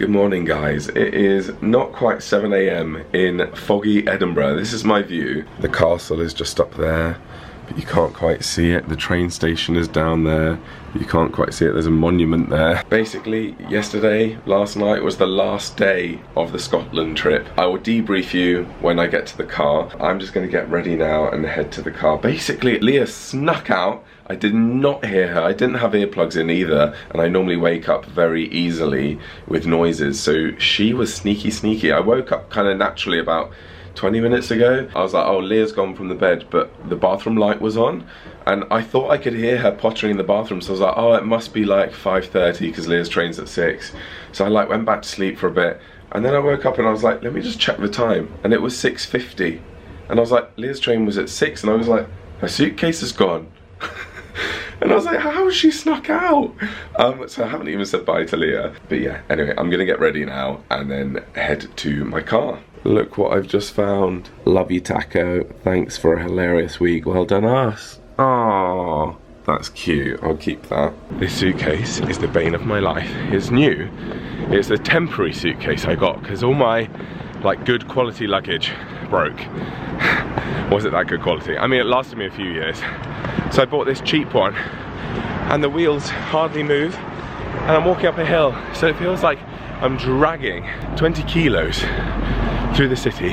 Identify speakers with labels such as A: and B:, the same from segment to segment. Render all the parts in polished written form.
A: Good morning, guys. It is not quite 7 AM in foggy Edinburgh. This is my view. The castle is just up there, but you can't quite see it. The train station is down there, but you can't quite see it. There's a monument there. Basically, last night was the last day of the Scotland trip. I will debrief you when I get to the car. I'm just gonna get ready now and head to the car. Basically, Leah snuck out. I did not hear her. I didn't have earplugs in either, and I normally wake up very easily with noises, so she was sneaky. I woke up kind of naturally about 20 minutes ago. I was like, oh, Leah's gone from the bed, but the bathroom light was on, and I thought I could hear her pottering in the bathroom, so I was like, oh, it must be like 5:30 because Leah's train's at 6. So I like went back to sleep for a bit, and then I woke up and I was like, let me just check the time, and it was 6:50, and I was like, Leah's train was at 6, and I was like, her suitcase is gone. And I was like, how has she snuck out? So I haven't even said bye to Leah. But yeah, anyway, I'm gonna get ready now and then head to my car. Look what I've just found. Love you, Taco. Thanks for a hilarious week. Well done, us. Oh, that's cute. I'll keep that. This suitcase is the bane of my life. It's new. It's a temporary suitcase I got because all my like good quality luggage broke. Was it that good quality? I mean, it lasted me a few years. So I bought this cheap one, and the wheels hardly move, and I'm walking up a hill, so it feels like I'm dragging 20 kilos through the city,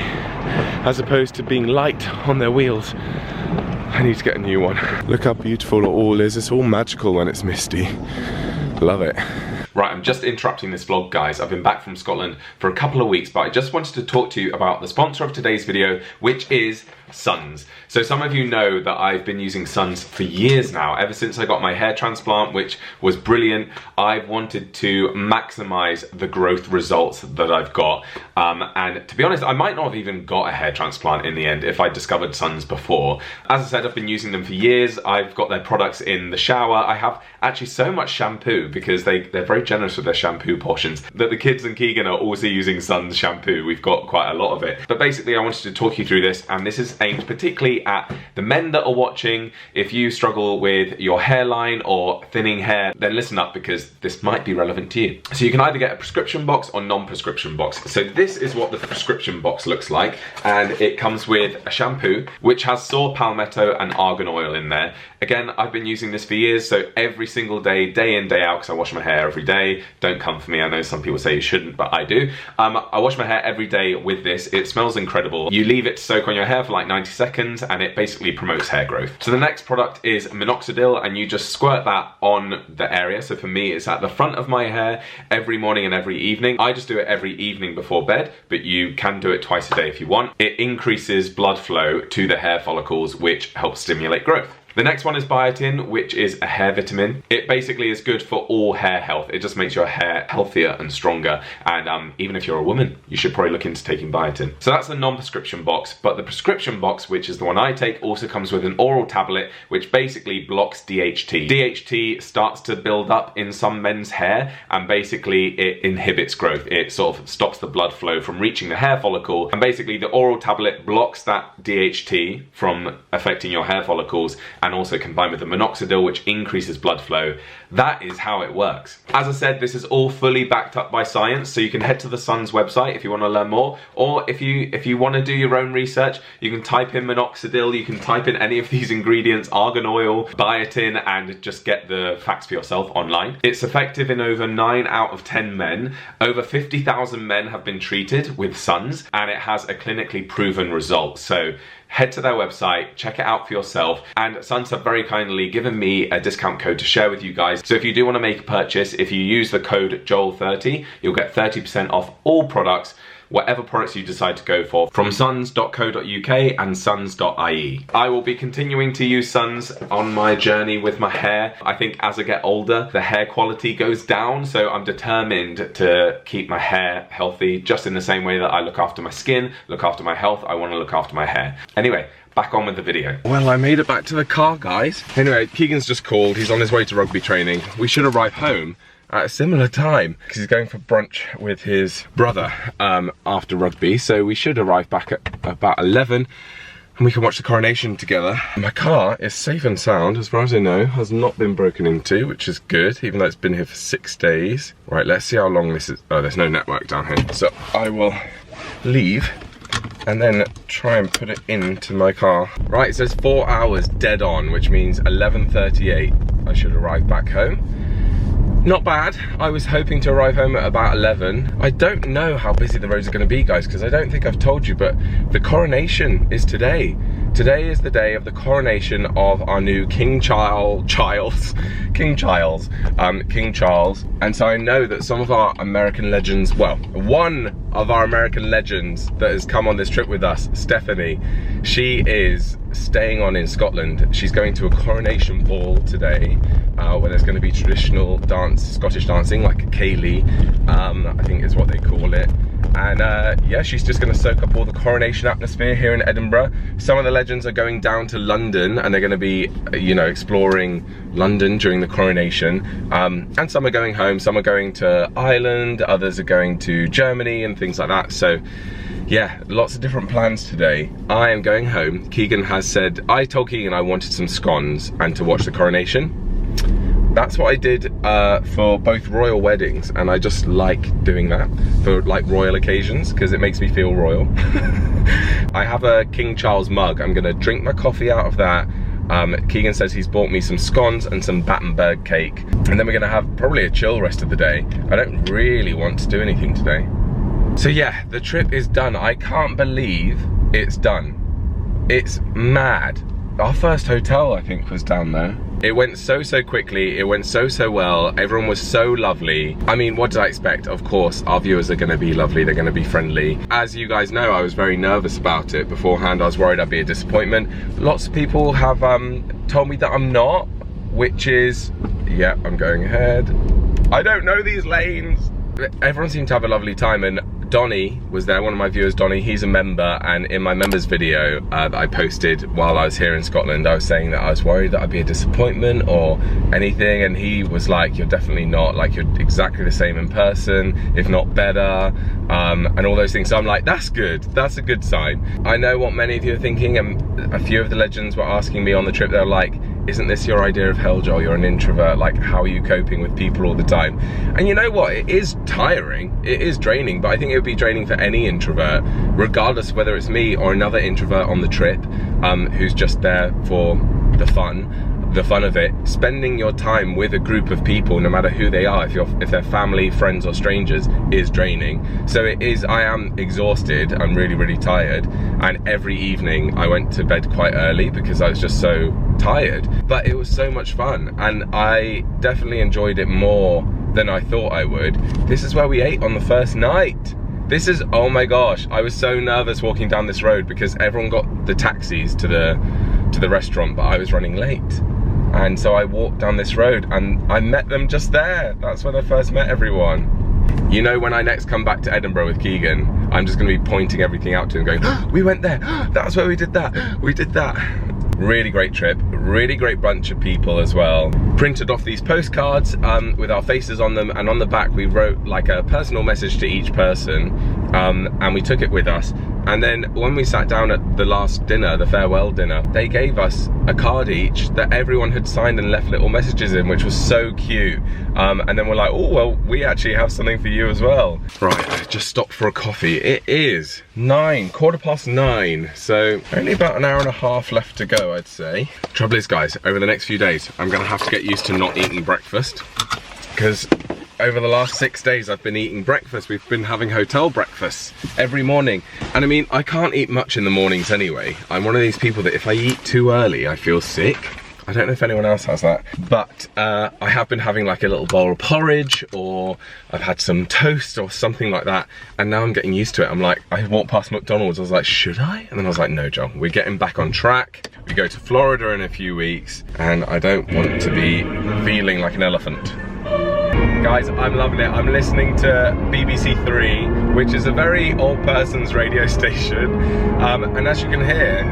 A: as opposed to being light on their wheels. I need to get a new one. Look how beautiful it all is. It's all magical when it's misty. Love it. Right, I'm just interrupting this vlog, guys. I've been back from Scotland for a couple of weeks, but I just wanted to talk to you about the sponsor of today's video, which is Suns. So some of you know that I've been using Suns for years now. Ever since I got my hair transplant, which was brilliant, I've wanted to maximize the growth results that I've got. And to be honest, I might not have even got a hair transplant in the end if I discovered Suns before. As I said, I've been using them for years. I've got their products in the shower. I have actually so much shampoo because they're very generous with their shampoo portions that the kids and Keegan are also using Suns shampoo. We've got quite a lot of it. But basically, I wanted to talk you through this, and this is aimed particularly at the men that are watching. If you struggle with your hairline or thinning hair, then listen up because this might be relevant to you. So you can either get a prescription box or non-prescription box. So this is what the prescription box looks like, and it comes with a shampoo which has saw palmetto and argan oil in there. Again, I've been using this for years, so every single day, day in, day out, because I wash my hair every day. Don't come for me, I know some people say you shouldn't, but I do. I wash my hair every day with this. It smells incredible. You leave it to soak on your hair for like 90 seconds, and it basically promotes hair growth. So the next product is minoxidil, and you just squirt that on the area. So for me, it's at the front of my hair every morning and every evening. I just do it every evening before bed, but you can do it twice a day if you want. It increases blood flow to the hair follicles, which helps stimulate growth. The next one is biotin, which is a hair vitamin. It basically is good for all hair health. It just makes your hair healthier and stronger. And even if you're a woman, you should probably look into taking biotin. So that's the non-prescription box, but the prescription box, which is the one I take, also comes with an oral tablet, which basically blocks DHT. DHT starts to build up in some men's hair, and basically it inhibits growth. It sort of stops the blood flow from reaching the hair follicle, and basically the oral tablet blocks that DHT from affecting your hair follicles, and also combined with the minoxidil, which increases blood flow. That is how it works. As I said, this is all fully backed up by science, so you can head to the Suns website if you want to learn more, or if you want to do your own research, you can type in minoxidil, you can type in any of these ingredients, argan oil, biotin, and just get the facts for yourself online. It's effective in over 9 out of 10 men. Over 50,000 men have been treated with Suns, and it has a clinically proven result. So head to their website, check it out for yourself, and Suns have very kindly given me a discount code to share with you guys. So if you do want to make a purchase, if you use the code Joel30, you'll get 30% off all products, whatever products you decide to go for, from suns.co.uk and suns.ie. I will be continuing to use Suns on my journey with my hair. I think as I get older, the hair quality goes down, so I'm determined to keep my hair healthy, just in the same way that I look after my skin, look after my health, I want to look after my hair. Anyway, back on with the video. Well, I made it back to the car, guys. Anyway, Keegan's just called. He's on his way to rugby training. We should arrive home at a similar time because he's going for brunch with his brother after rugby, so we should arrive back at about 11. and we can watch the coronation together. My car is safe and sound, as far as I know, has not been broken into, which is good, even though it's been here for 6 days. Right, let's see how long this is. Oh, there's no network down here. So I will leave and then try and put it into my car. Right, it says 4 hours dead on, which means 11:38 I should arrive back home. Not bad. I was hoping to arrive home at about 11. I don't know how busy the roads are going to be, guys, because I don't think I've told you, but the coronation is today. Today is the day of the coronation of our new King Charles. And so I know that some of our American legends, well, one of our American legends that has come on this trip with us, Stephanie, she is staying on in Scotland. She's going to a coronation ball today, where there's going to be traditional dance, Scottish dancing, like a ceilidh, I think is what they call it. And yeah, she's just going to soak up all the coronation atmosphere here in Edinburgh. Some of the legends are going down to London, and they're going to be, you know, exploring London during the coronation. And some are going home, some are going to Ireland, others are going to Germany and things like that. So yeah, lots of different plans today. I am going home. Keegan has said, I told Keegan I wanted some scones and to watch the coronation. That's what I did for both royal weddings, and I just like doing that for like royal occasions because it makes me feel royal. I have a King Charles mug. I'm gonna drink my coffee out of that. Keegan says he's bought me some scones and some Battenberg cake, and then we're gonna have probably a chill rest of the day. I don't really want to do anything today. So yeah, the trip is done. I can't believe it's done. It's mad. Our first hotel, I think, was down there. It went so quickly, it went so well, everyone was so lovely. I mean, what did I expect? Of course, our viewers are gonna be lovely, they're gonna be friendly. As you guys know, I was very nervous about it beforehand. I was worried I'd be a disappointment. Lots of people have told me that I'm not, which is, yeah, I'm going ahead. I don't know these lanes. Everyone seemed to have a lovely time, and Donnie was there, one of my viewers, Donnie, he's a member, and in my members video that I posted while I was here in Scotland, I was saying that I was worried that I'd be a disappointment or anything, and he was like, you're definitely not, like, you're exactly the same in person, if not better, and all those things. So I'm like, that's good, that's a good sign. I know what many of you are thinking, and a few of the legends were asking me on the trip, they're like, isn't this your idea of hell, Joel? You're an introvert, like, how are you coping with people all the time? And you know what, it is tiring, it is draining, but I think it would be draining for any introvert, regardless of whether it's me or another introvert on the trip, who's just there for the fun of it. Spending your time with a group of people, no matter who they are, if they're family, friends or strangers, is draining. So it is, I am exhausted, I'm really tired, and every evening I went to bed quite early because I was just so tired. But it was so much fun, and I definitely enjoyed it more than I thought I would. This is where we ate on the first night. This is, oh my gosh, I was so nervous walking down this road because everyone got the taxis to the restaurant, but I was running late. And so I walked down this road and I met them just there. That's when I first met everyone. You know, when I next come back to Edinburgh with Keegan, I'm just gonna be pointing everything out to him going, oh, we went there, that's where we did that, we did that. Really great trip, really great bunch of people as well. Printed off these postcards with our faces on them, and on the back we wrote like a personal message to each person, and we took it with us. And then when we sat down at the last dinner, the farewell dinner, they gave us a card each that everyone had signed and left little messages in, which was so cute. And then we're like, oh, well, we actually have something for you as well. Right, I just stopped for a coffee. It is 9:15, so only about an hour and a half left to go, I'd say. Trouble is, guys, over the next few days, I'm gonna have to get used to not eating breakfast, because over the last 6 days I've been eating breakfast. We've been having hotel breakfasts every morning. And I mean, I can't eat much in the mornings anyway. I'm one of these people that if I eat too early, I feel sick. I don't know if anyone else has that. But I have been having like a little bowl of porridge, or I've had some toast or something like that. And now I'm getting used to it. I'm like, I walked past McDonald's, I was like, should I? And then I was like, no, John, we're getting back on track. We go to Florida in a few weeks, and I don't want to be feeling like an elephant. Guys, I'm loving it. I'm listening to BBC 3, which is a very old person's radio station. And as you can hear,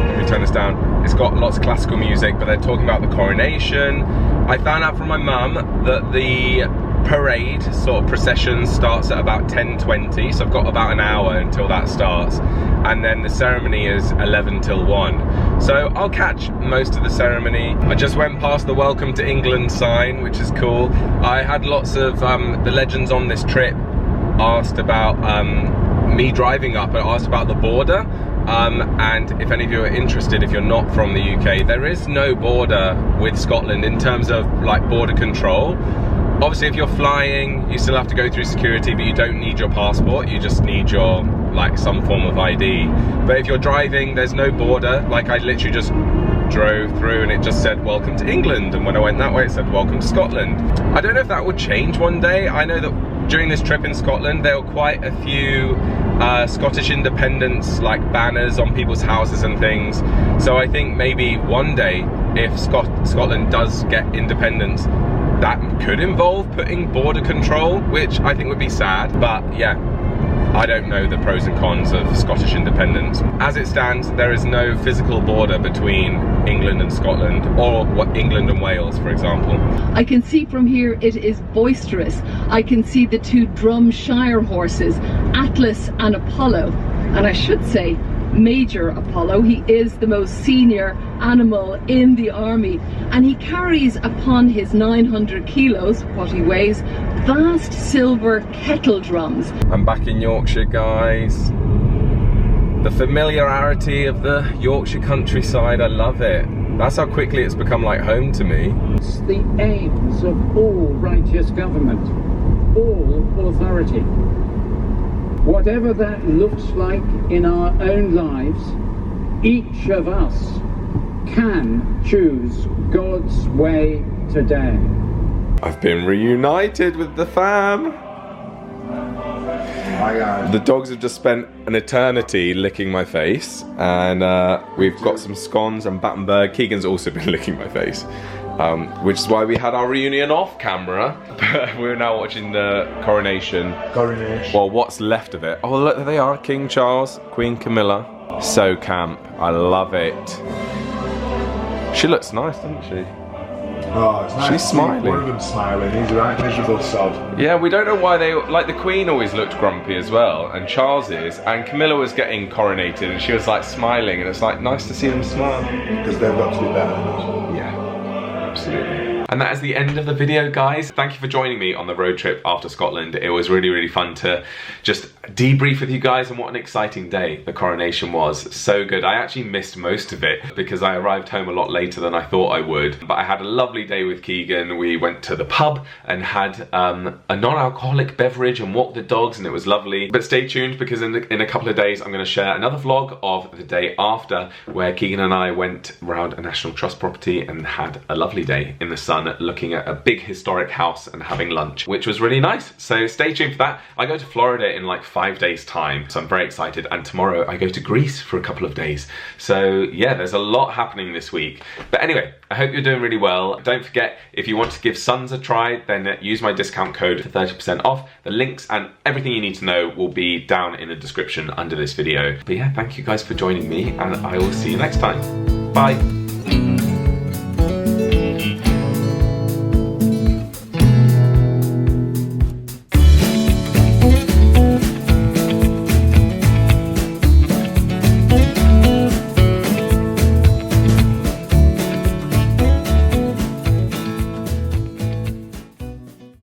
A: let me turn this down, it's got lots of classical music, but they're talking about the coronation. I found out from my mum that the parade, sort of procession, starts at about 10:20, so I've got about an hour until that starts, and then the ceremony is 11 till 1. So I'll catch most of the ceremony. I just went past the Welcome to England sign, which is cool. I had lots of the legends on this trip asked about me driving up, and asked about the border. And if any of you are interested, if you're not from the UK, there is no border with Scotland in terms of like border control. Obviously, if you're flying, you still have to go through security, but you don't need your passport. You just need your, like, some form of ID. But if you're driving, there's no border. Like, I literally just drove through and it just said welcome to England, and when I went that way it said welcome to Scotland. I don't know if that would change one day. I know that during this trip in Scotland there were quite a few Scottish independence like banners on people's houses and things, so I think maybe one day if Scotland does get independence, that could involve putting border control, which I think would be sad. But yeah, I don't know the pros and cons of Scottish independence. As it stands, there is no physical border between England and Scotland, or England and Wales, for example.
B: I can see from here it is boisterous. I can see the two Drumshire horses, Atlas and Apollo. And I should say, Major Apollo. He is the most senior animal in the army, and he carries upon his 900 kilos, what he weighs, vast silver kettle drums.
A: I'm back in Yorkshire, guys. The familiarity of the Yorkshire countryside, I love it. That's how quickly it's become like home to me.
C: It's the aims of all righteous government, all authority. Whatever that looks like in our own lives, each of us can choose God's way today.
A: I've been reunited with the fam.
D: Hi guys.
A: The dogs have just spent an eternity licking my face, and we've got some scones and Battenberg. Keegan's also been licking my face. Which is why we had our reunion off camera. But we're now watching the Coronation.
D: Coronation.
A: Well, what's left of it. Oh, look, there they are. King Charles, Queen Camilla. So camp. I love it. She looks nice, doesn't she?
D: Oh, it's nice.
A: She's smiling.
D: One of them smiling. He's a right miserable sod.
A: Yeah, we don't know why they, like, the Queen always looked grumpy as well, and Charles is, and Camilla was getting coronated and she was like smiling, and it's like nice to see them smile.
D: Because they've got to be better than us.
A: Yeah, absolutely. And that is the end of the video, guys. Thank you for joining me on the road trip after Scotland. It was really, really fun to just debrief with you guys, and what an exciting day the Coronation was. So good. I actually missed most of it because I arrived home a lot later than I thought I would. But I had a lovely day with Keegan. We went to the pub and had a non-alcoholic beverage and walked the dogs, and it was lovely. But stay tuned, because in a couple of days I'm going to share another vlog of the day after, where Keegan and I went around a National Trust property and had a lovely day in the sun, looking at a big historic house and having lunch, which was really nice. So stay tuned for that. I go to Florida in like 5 days time, so I'm very excited, and tomorrow I go to Greece for a couple of days. So yeah, there's a lot happening this week. But anyway, I hope you're doing really well. Don't forget, if you want to give Sons a try, then use my discount code for 30% off. The links and everything you need to know will be down in the description under this video. But yeah, thank you guys for joining me, and I will see you next time. Bye.